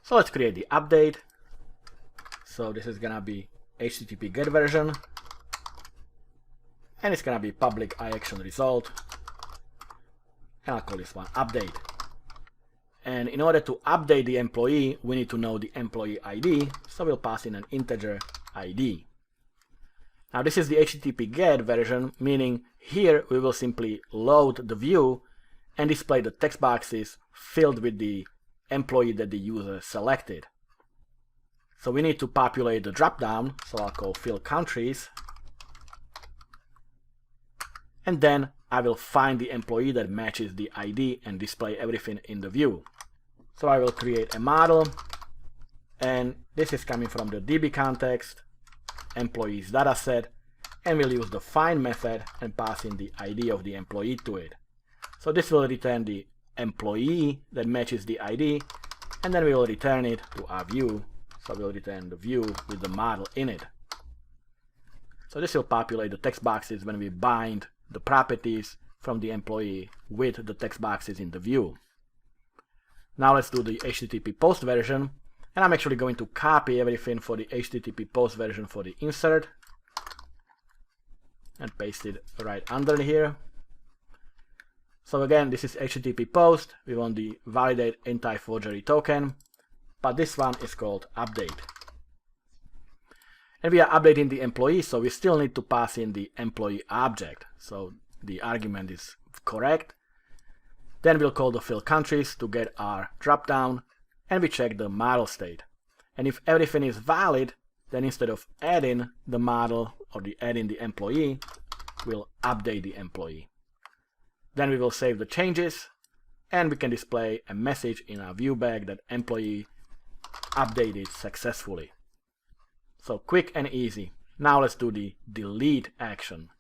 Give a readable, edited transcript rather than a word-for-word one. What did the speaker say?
So let's create the update. So this is gonna be HTTP GET version, and it's gonna be public iAction result, and I'll call this one update. And in order to update the employee, we need to know the employee ID, so we'll pass in an integer ID. Now this is the HTTP GET version, meaning here we will simply load the view and display the text boxes filled with the employee that the user selected. So we need to populate the dropdown, so I'll call fill countries, and then I will find the employee that matches the ID and display everything in the view. So I will create a model, and this is coming from the DB context, employees dataset, and we'll use the find method and pass in the ID of the employee to it. So this will return the employee that matches the ID, and then we will return it to our view. So we'll return the view with the model in it. So this will populate the text boxes when we bind the properties from the employee with the text boxes in the view. Now let's do the HTTP post version, and I'm actually going to copy everything for the HTTP post version for the insert and paste it right under here. So again, this is HTTP post. We want the validate anti-forgery token, but this one is called update. And we are updating the employee, so we still need to pass in the employee object. So the argument is correct. Then we'll call the fill countries to get our dropdown, and we check the model state. And if everything is valid, then instead of adding the model or adding the employee, we'll update the employee. Then we will save the changes, and we can display a message in our view bag that employee updated successfully. So quick and easy. Now let's do the delete action.